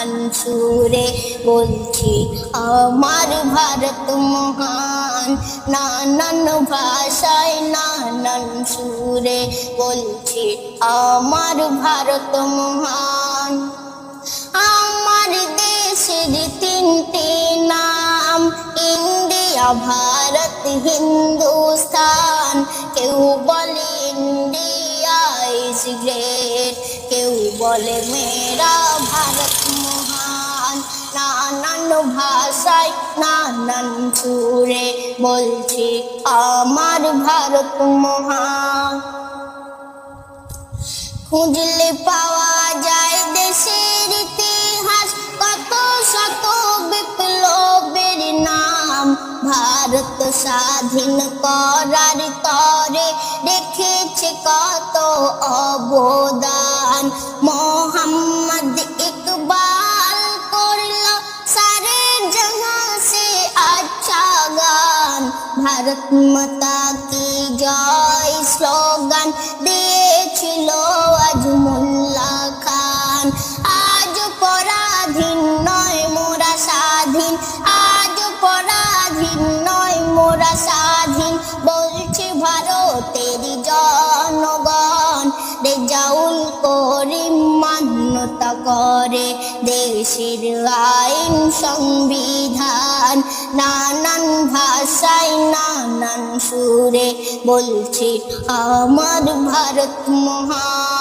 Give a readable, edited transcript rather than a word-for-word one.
নানান সুরে বলছি আমার ভারত মহান। নানান ভাষায় নানান সুরে বলছি আমার ভারত মহান। আমার দেশের তিনটি নাম, ইন্ডিয়া, ভারত, হিন্দুস্তান। কেউ বলে ইন্ডিয়া ইজ গ্রেট, কেউ বলে মেরা ভারত মহান। নানান ভাষায় নানান সুরে বলছি আমার ভারত মহান। খুঁজলে পাওয়া যায় দেশের ইতিহাস, কত শত বিপ্লবের নাম। ভারত স্বাধীন করার তরে রেখেছে কত অবদান। মোহাম্মদ ইকবাল করল সারে জহাঁ সে আচ্ছা গান। ভারত মাতা কি জয় স্লোগান দিয়েছিল আজমুল্লাহ খান। আজ পরাধীন নয় মোরা স্বাধীন, আজ পরাধীন নয় মোরা স্বাধীন, বলছে ভারতের জনগণ। রেজাউল করিম মান্যতা করে দেশের আইন সংবিধান। নানান ভাষায় নানান সুরে বলছি আমার ভারত মহান।